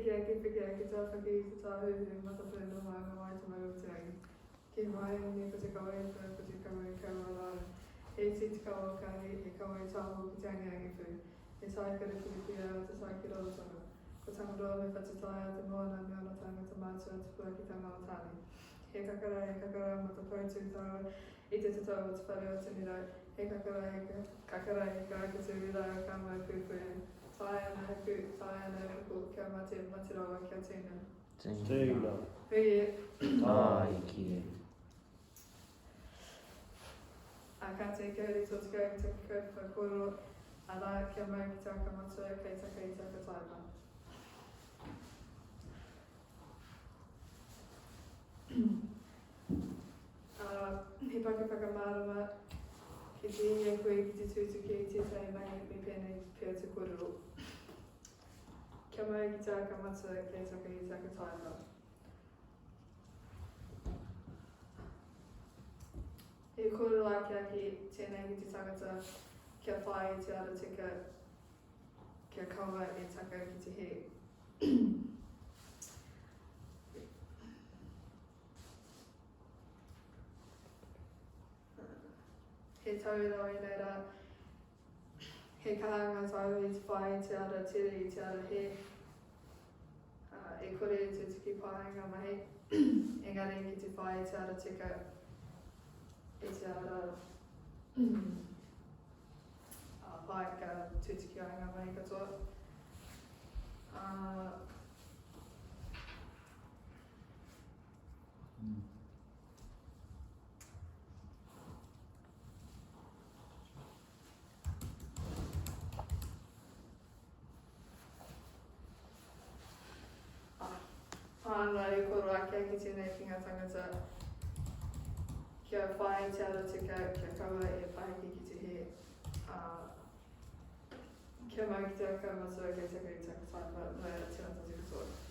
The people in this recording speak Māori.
whiki ake tā whaki i te tāhuhu matapuna wanga mai te marutiangi. Ki mai ni ko te kawa e pua, ko te kawa e kawa lara. He ti te kawa kahi, he kawa e tāho ki te angi pu. He saikara ki te pia o te saikara o tonga. Ko tangaroa me whatitai a te moana me ona tangata mātua te pua ki tanga o tāne. He kakara ma te pautu tawa i te tatau o te whare o te nirai. He kakara he ka ki te wira o ka mai pūpū. Tai ana huku kia mate rawa kia tēnā. Tēnā. Hui e. Ai ki e. Ka te kauri tō te kauri te kaupapa koro. A rā kia mai ki tā ka matua kei taka i taka taipa. He pakapaka mārama ki te ia koe ki te tūtu ki te tai mai me pēnei pia te kororo. Kia mai ki tā ka matua kei taka i taka taipa. He kororo ake aki tēnei ki te tangata kia whai te ara tika kia kaua e taka ki te he. He tauira i nei rā, he kahanga tau i te whai te ara tere i te ara he. E kore te tiki pāhinga mahi, engari ki te whai te ara tika i te ara whai ka tūtiki ainga mahi katoa. Pānga i koro ake ki tēnei ki ngā tangata kia whai te ara tika, kia kaua e pāhiki ki te he. Kia mai ki te aka matua kei taka i taka taipa, mai a tēnā tātou katoa.